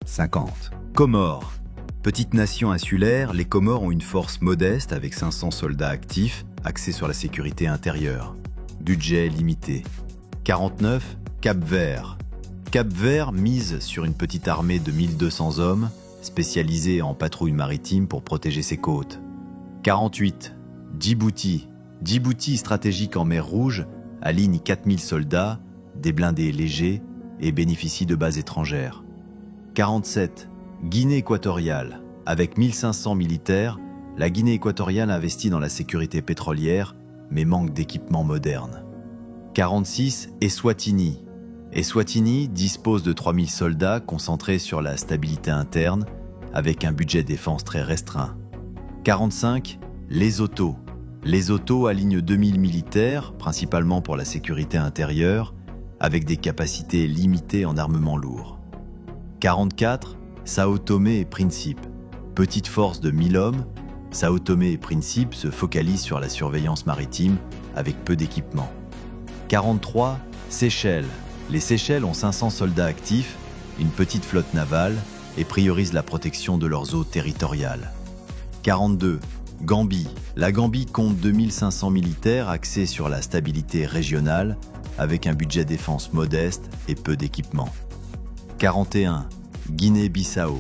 50. Comores. Petite nation insulaire, les Comores ont une force modeste avec 500 soldats actifs, axés sur la sécurité intérieure. Budget limité. 49. Cap-Vert. Cap-Vert mise sur une petite armée de 1200 hommes, spécialisée en patrouille maritime pour protéger ses côtes. 48. Djibouti. Djibouti, stratégique en mer Rouge, aligne 4000 soldats, des blindés légers et bénéficie de bases étrangères. 47. Guinée équatoriale. Avec 1500 militaires, la Guinée équatoriale investit dans la sécurité pétrolière, mais manque d'équipements modernes. 46. Eswatini. Eswatini dispose de 3000 soldats concentrés sur la stabilité interne, avec un budget défense très restreint. 45. Lesotho. Lesotho aligne 2000 militaires, principalement pour la sécurité intérieure, avec des capacités limitées en armement lourd. 44. Sao Tomé et Principe. Petite force de 1000 hommes, Sao Tomé et Principe se focalisent sur la surveillance maritime avec peu d'équipement. 43. Seychelles. Les Seychelles ont 500 soldats actifs, une petite flotte navale et priorisent la protection de leurs eaux territoriales. 42. Gambie. La Gambie compte 2500 militaires axés sur la stabilité régionale avec un budget défense modeste et peu d'équipement. 41. Guinée-Bissau.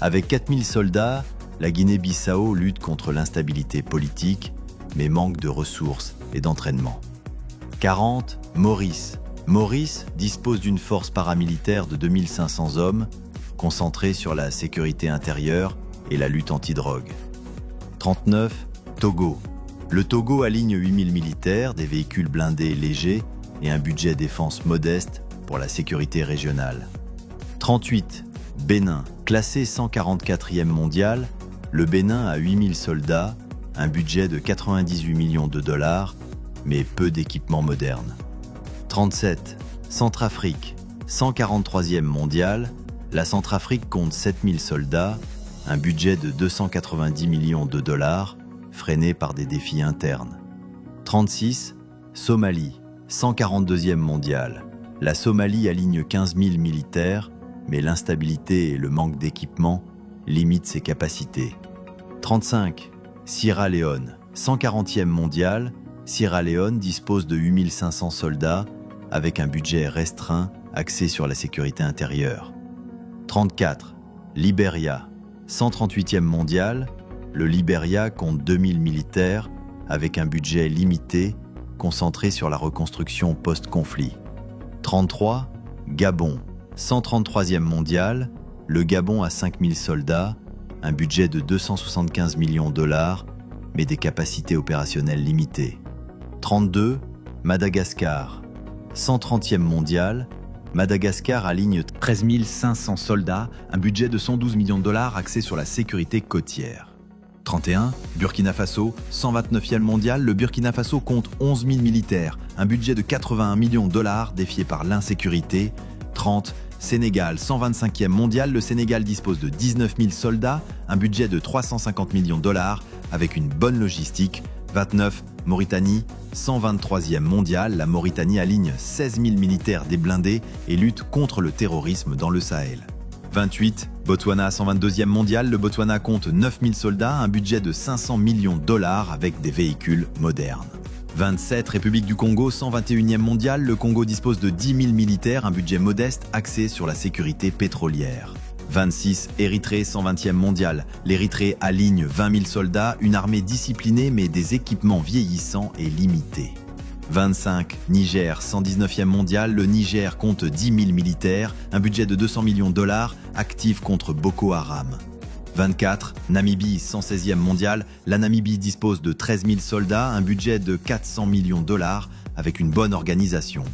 Avec 4000 soldats, la Guinée-Bissau lutte contre l'instabilité politique, mais manque de ressources et d'entraînement. 40. Maurice. Maurice dispose d'une force paramilitaire de 2500 hommes, concentrée sur la sécurité intérieure et la lutte anti-drogue. 39. Togo. Le Togo aligne 8000 militaires, des véhicules blindés légers et un budget défense modeste pour la sécurité régionale. 38. Bénin. Classé 144e mondial, le Bénin a 8000 soldats, un budget de 98 millions de dollars, mais peu d'équipements modernes. 37. Centrafrique. 143e mondial, la Centrafrique compte 7000 soldats, un budget de 290 millions de dollars, freiné par des défis internes. 36. Somalie. 142e mondial. La Somalie aligne 15 000 militaires, mais l'instabilité et le manque d'équipement limitent ses capacités. 35. Sierra Leone. 140e mondial, Sierra Leone dispose de 8500 soldats, avec un budget restreint axé sur la sécurité intérieure. 34. Libéria. 138e mondial, le Libéria compte 2000 militaires avec un budget limité concentré sur la reconstruction post-conflit. 33. Gabon. 133e mondial, le Gabon a 5000 soldats, un budget de 275 millions de dollars, mais des capacités opérationnelles limitées. 32. Madagascar. 130e mondial, Madagascar aligne 13 500 soldats, un budget de 112 millions de dollars axé sur la sécurité côtière. 31. Burkina Faso, 129e mondial, le Burkina Faso compte 11 000 militaires, un budget de 81 millions de dollars défié par l'insécurité. 30. Sénégal, 125e mondial, le Sénégal dispose de 19 000 soldats, un budget de 350 millions de dollars avec une bonne logistique. 29. Mauritanie, 123e mondial, la Mauritanie aligne 16 000 militaires des blindés et lutte contre le terrorisme dans le Sahel. 28. Botswana, 122e mondial, le Botswana compte 9 000 soldats, un budget de 500 millions de dollars avec des véhicules modernes. 27. République du Congo, 121e mondial, le Congo dispose de 10 000 militaires, un budget modeste axé sur la sécurité pétrolière. 26. Érythrée, 120e mondial, l'Érythrée aligne 20 000 soldats, une armée disciplinée mais des équipements vieillissants et limités. 25. Niger, 119e mondial, le Niger compte 10 000 militaires, un budget de 200 millions de dollars, actif contre Boko Haram. 24. Namibie, 116e mondial, la Namibie dispose de 13 000 soldats, un budget de 400 millions de dollars, avec une bonne organisation.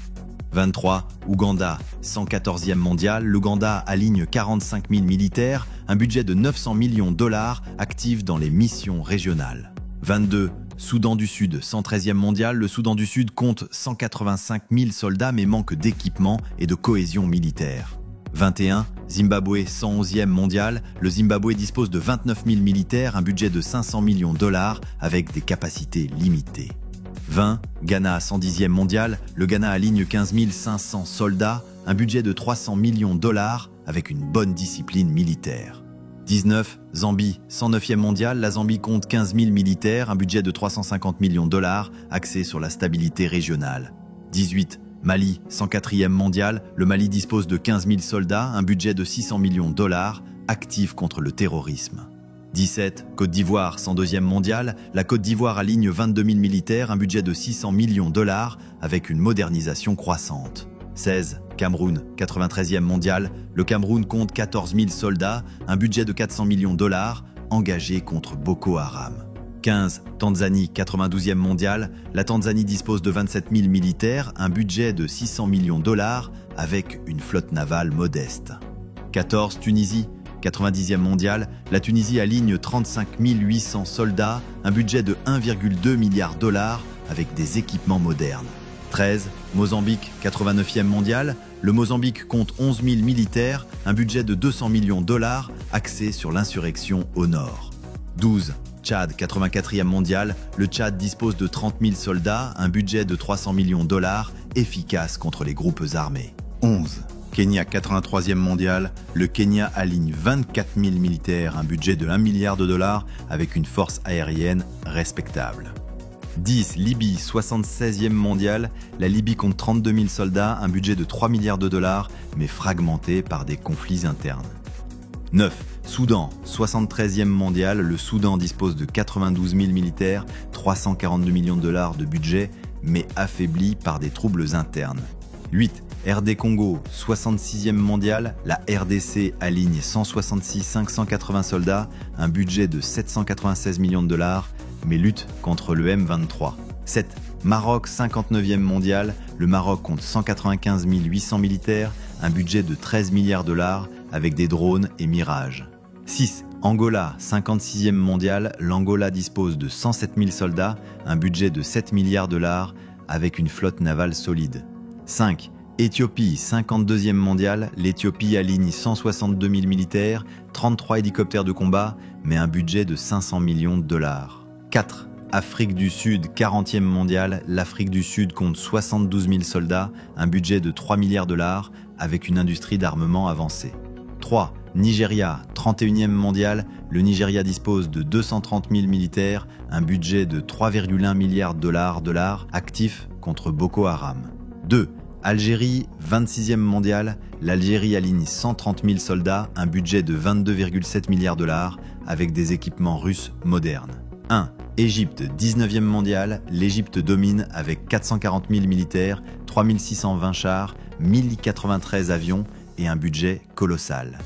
23. Ouganda, 114e mondial, l'Ouganda aligne 45 000 militaires, un budget de 900 millions de dollars, actif dans les missions régionales. 22. Soudan du Sud, 113e mondial, le Soudan du Sud compte 185 000 soldats mais manque d'équipement et de cohésion militaire. 21. Zimbabwe, 111e mondial, le Zimbabwe dispose de 29 000 militaires, un budget de 500 millions de dollars avec des capacités limitées. 20. Ghana, 110e mondial, le Ghana aligne 15 500 soldats, un budget de 300 millions de dollars avec une bonne discipline militaire. 19. Zambie, 109e mondial, la Zambie compte 15 000 militaires, un budget de 350 millions de dollars, axé sur la stabilité régionale. 18. Mali, 104e mondial, le Mali dispose de 15 000 soldats, un budget de 600 millions de dollars, actif contre le terrorisme. 17. Côte d'Ivoire, 102e mondial, la Côte d'Ivoire aligne 22 000 militaires, un budget de 600 millions de dollars, avec une modernisation croissante. 16. Cameroun, 93e mondial, le Cameroun compte 14 000 soldats, un budget de 400 millions de dollars, engagés contre Boko Haram. 15. Tanzanie, 92e mondial, la Tanzanie dispose de 27 000 militaires, un budget de 600 millions de dollars, avec une flotte navale modeste. 14. Tunisie, 90e mondial, la Tunisie aligne 35 800 soldats, un budget de 1,2 milliard de dollars, avec des équipements modernes. 13. Mozambique, 89e mondial, le Mozambique compte 11 000 militaires, un budget de 200 millions de dollars, axé sur l'insurrection au nord. 12. Tchad, 84e mondial, le Tchad dispose de 30 000 soldats, un budget de 300 millions de dollars, efficace contre les groupes armés. 11. Kenya, 83e mondial, le Kenya aligne 24 000 militaires, un budget de 1 milliard de dollars, avec une force aérienne respectable. 10. Libye, 76e mondial, la Libye compte 32 000 soldats, un budget de 3 milliards de dollars, mais fragmenté par des conflits internes. 9. Soudan, 73e mondial, le Soudan dispose de 92 000 militaires, 342 millions de dollars de budget, mais affaibli par des troubles internes. 8. RD Congo, 66e mondial, la RDC aligne 166 580 soldats, un budget de 796 millions de dollars, mais lutte contre le M23. 7. Maroc, 59e mondial, le Maroc compte 195 800 militaires, un budget de 13 milliards de dollars, avec des drones et Mirage. 6. Angola, 56e mondial, l'Angola dispose de 107 000 soldats, un budget de 7 milliards de dollars, avec une flotte navale solide. 5. Éthiopie, 52e mondial, l'Éthiopie aligne 162 000 militaires, 33 hélicoptères de combat, mais un budget de 500 millions de dollars. 4. Afrique du Sud, 40e mondial, l'Afrique du Sud compte 72 000 soldats, un budget de 3 milliards de dollars, avec une industrie d'armement avancée. 3. Nigeria, 31e mondial, le Nigeria dispose de 230 000 militaires, un budget de 3,1 milliards de dollars, actif contre Boko Haram. 2. Algérie, 26e mondial, l'Algérie aligne 130 000 soldats, un budget de 22,7 milliards de dollars, avec des équipements russes modernes. 1. Égypte, 19e mondial, l'Égypte domine avec 440 000 militaires, 3 620 chars, 1093 avions et un budget colossal.